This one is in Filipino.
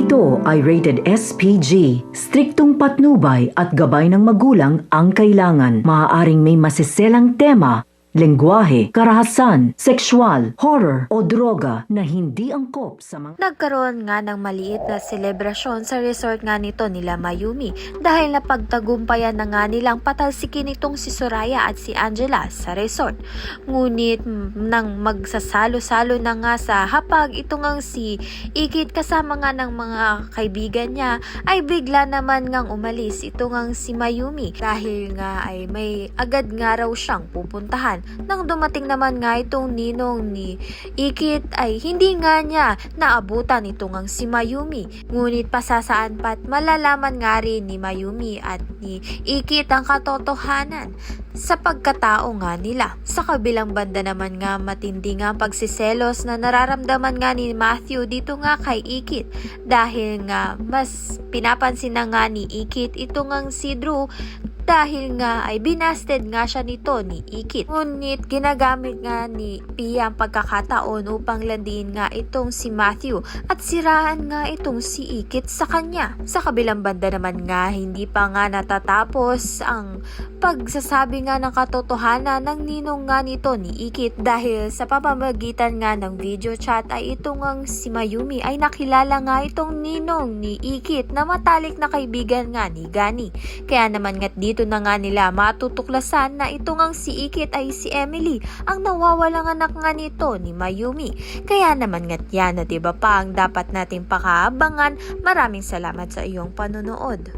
Ito ay rated SPG. Striktong patnubay at gabay ng magulang ang kailangan. Maaaring may masiselang tema, lengguwahe, karahasan, sexual, horror o droga na hindi angkop sa mga... Nagkaroon nga ng maliit na selebrasyon sa resort nga nito nila Mayumi dahil napagtagumpayan na nga nilang patalsikin itong si Soraya at si Angela sa resort. Ngunit nang magsasalo-salo na nga sa hapag, ito ngang si Ikit kasama nga ng mga kaibigan niya ay bigla naman ngang umalis ito ngang si Mayumi dahil nga ay may agad nga raw siyang pupuntahan. Nang dumating naman nga itong ninong ni Ikit ay hindi nga niya naabutan ito ngang si Mayumi. Ngunit pasasaan pat malalaman nga rin ni Mayumi at ni Ikit ang katotohanan sa pagkatao nga nila. Sa kabilang banda naman nga matindi nga pagsiselos na nararamdaman nga ni Matthew dito nga kay Ikit dahil nga mas pinapansin na nga ni Ikit ito ngang si Drew dahil nga ay binasted nga siya nito ni Ikit. Ngunit ginagamit nga ni Pia ang pagkakataon upang landiin nga itong si Matthew at siraan nga itong si Ikit sa kanya. Sa kabilang banda naman nga hindi pa nga natatapos ang pagsasabi nga ng katotohanan ng ninong nga nito ni Ikit dahil sa pamamagitan nga ng video chat ay itong ang si Mayumi ay nakilala nga itong ninong ni Ikit na matalik na kaibigan nga ni Gani. Kaya naman nga dito na nga nila matutuklasan na ito ngang si Ikit ay si Emily, ang nawawalang anak nga nito ni Mayumi. Kaya naman nga't yan na diba pa ang dapat nating pakaabangan. Maraming salamat sa iyong panonood.